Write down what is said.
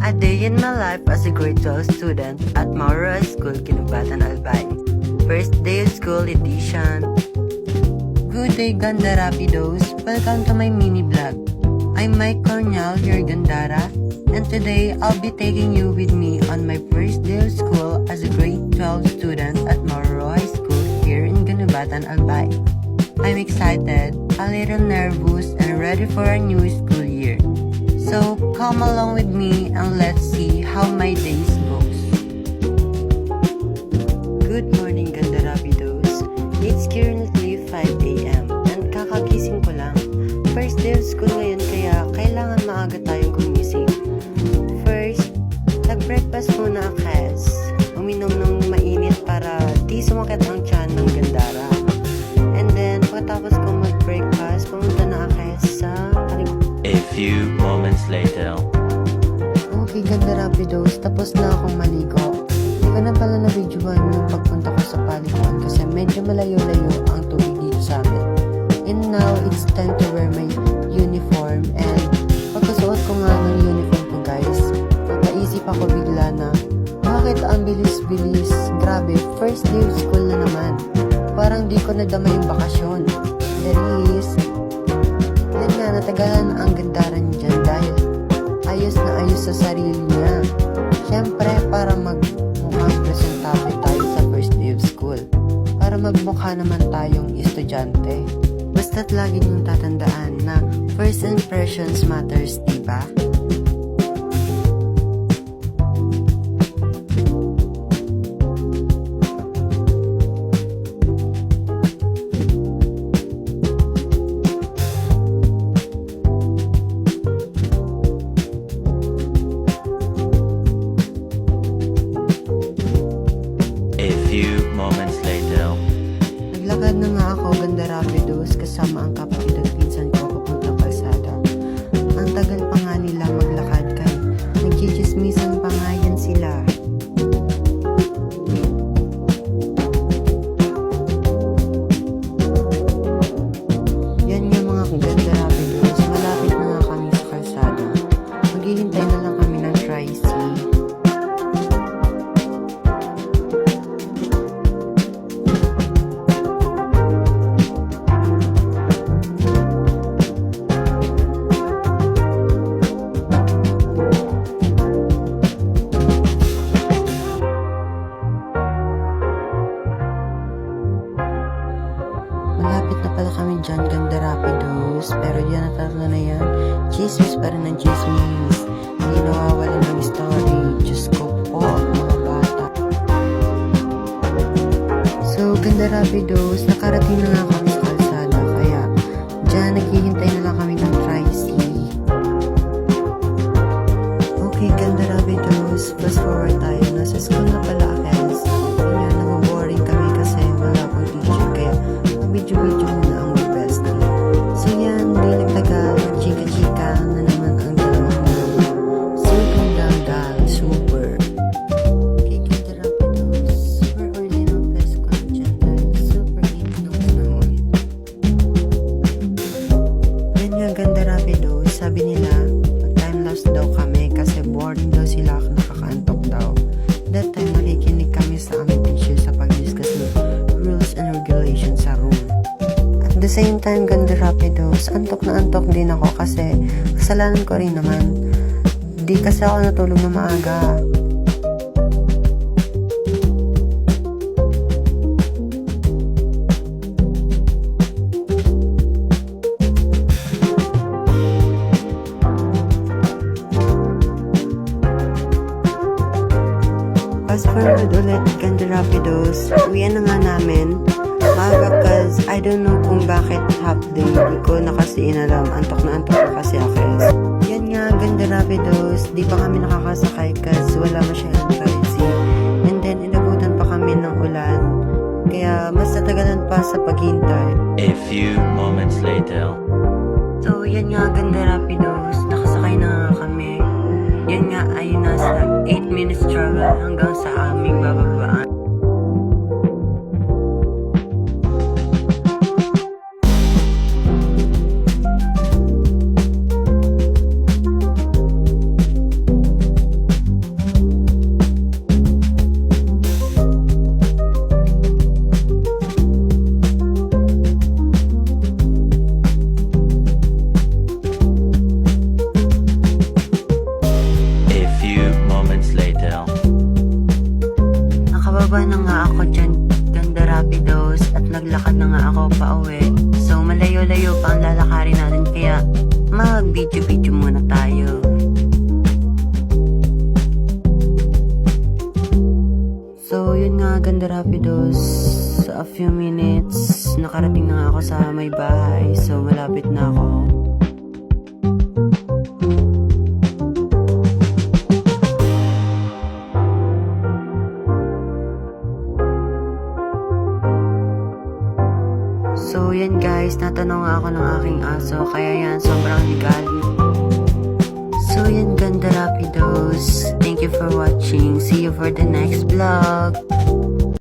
A day in my life as a grade 12 student at Mauro High School, Kinubatan, Albay. First day of school edition. Good day, Ganda Rapidos. Welcome to my mini vlog. I'm Mike Cornell, your Gandara, and today I'll be taking you with me on my first day of school as a grade 12 student at Mauro High School here in Kinubatan, Albay. I'm excited, a little nervous, and ready for a new school year. So come along with me and let's see how my days goes. Good morning, Ganda Rapidos. It's currently 5 a.m. and kakagising ko lang. First day of school ngayon kaya kailangan maaga tayong gumising. First, nag-breakfast muna Kes. Uminom ng mainit para di sumakit ang tiyan ng Gandara. And then, pagkatapos ko mag-breakfast, pumunta na Kes sa A few moments later. Okay, Ganda Rapidos. Tapos na akong maligo. Hindi ko na pala na-videoan yung pagpunta ko sa paliguan kasi medyo malayo-layo ang tubig dito sa amin. And now, it's time to wear my uniform. And pagkasuot ko nga ng uniform ko guys, naisip ako bigla na, bakit ang bilis-bilis? Grabe, first day of school na naman. Parang di ko nadama yung bakasyon. There is yan nga, natagalan ang gandaran dyan dahil ayos na ayos sa sarili niya. Siyempre, para magmukhang presentable tayo sa first day of school. Para magmukha naman tayong estudyante. Basta't lagi niyong tatandaan na first impressions matters, diba? A few moments later. Naglakad na nga ako, Ganda Rapidos, kasama ang kapatid at pinsan ko papuntang kalsada. Ang tagal pa nga nila maglakad kay nagchichismisan pa nga yan sila. Yan nga mga Ganda Rapidos, malapit na nga kami sa kalsada. Maghihintay na lang kami ng tricy. Malapit na pala kami dyan, Ganda Rapidos. Pero yan na tatlo na yan. Chismis pa rin ng chismis. Hindi nawawala ng story. Diyos ko po, mga bata. So, Ganda Rapidos, nakarating na nga kami sa kalsada. Kaya, dyan naghihintay na lang kami ng tricy. Okay, Ganda Rapidos. Fast forward tayo. Nasa school na pala, guys. Kaya nag-boring kami kasi wala pang teacher. Kaya, video-video muna ang my bestie. So yan, di nagtagal, chika-chika na naman ang dalawang na. Super dal-dal, super. Okay, Ganda Rapidos. Super early ng fest ko dyan dahil super init ng panahon. Yan nga, Ganda Rapidos, sabi nila, mag-time-lapse daw kami kasi boring daw sila, nakakaantok daw. That time, nakikinig kami sa aming teacher sa pag-discuss ng rules and regulations sa room. At the same time, Ganda Rapidos, antok na antok din ako kasi kasalanan ko rin naman. Di kasi ako natulog na maaga. Fast forward ulit, Ganda Rapidos, uwian na nga namin. Maaga cause I don't know kung bakit half day. Di ko na kasi inalam. Antok na kasi ako. Yan nga, Ganda Rapidos. Di pa kami nakakasakay cause wala masyadong tricy. And then, inabutan pa kami ng ulan. Kaya, mas natagalan pa sa paghintay. A few moments later. So, yan nga, Ganda Rapidos. Nakasakay na nga kami. Yan nga ay nasa 8 minutes travel hanggang sa aming bababaan. Bumaba na nga ako dyan, Ganda Rapidos, at naglakad na nga ako pa uwi. So malayo-layo pa ang lalakarin natin, kaya mag-video-video muna tayo. So yun nga, Ganda Rapidos, a few minutes nakarating na nga ako sa may bahay. So malapit na ako. So yan guys, natanong nga ako ng aking aso, kaya yan sobrang ligal. So yan, Ganda Rapidos, thank you for watching. See you for the next vlog.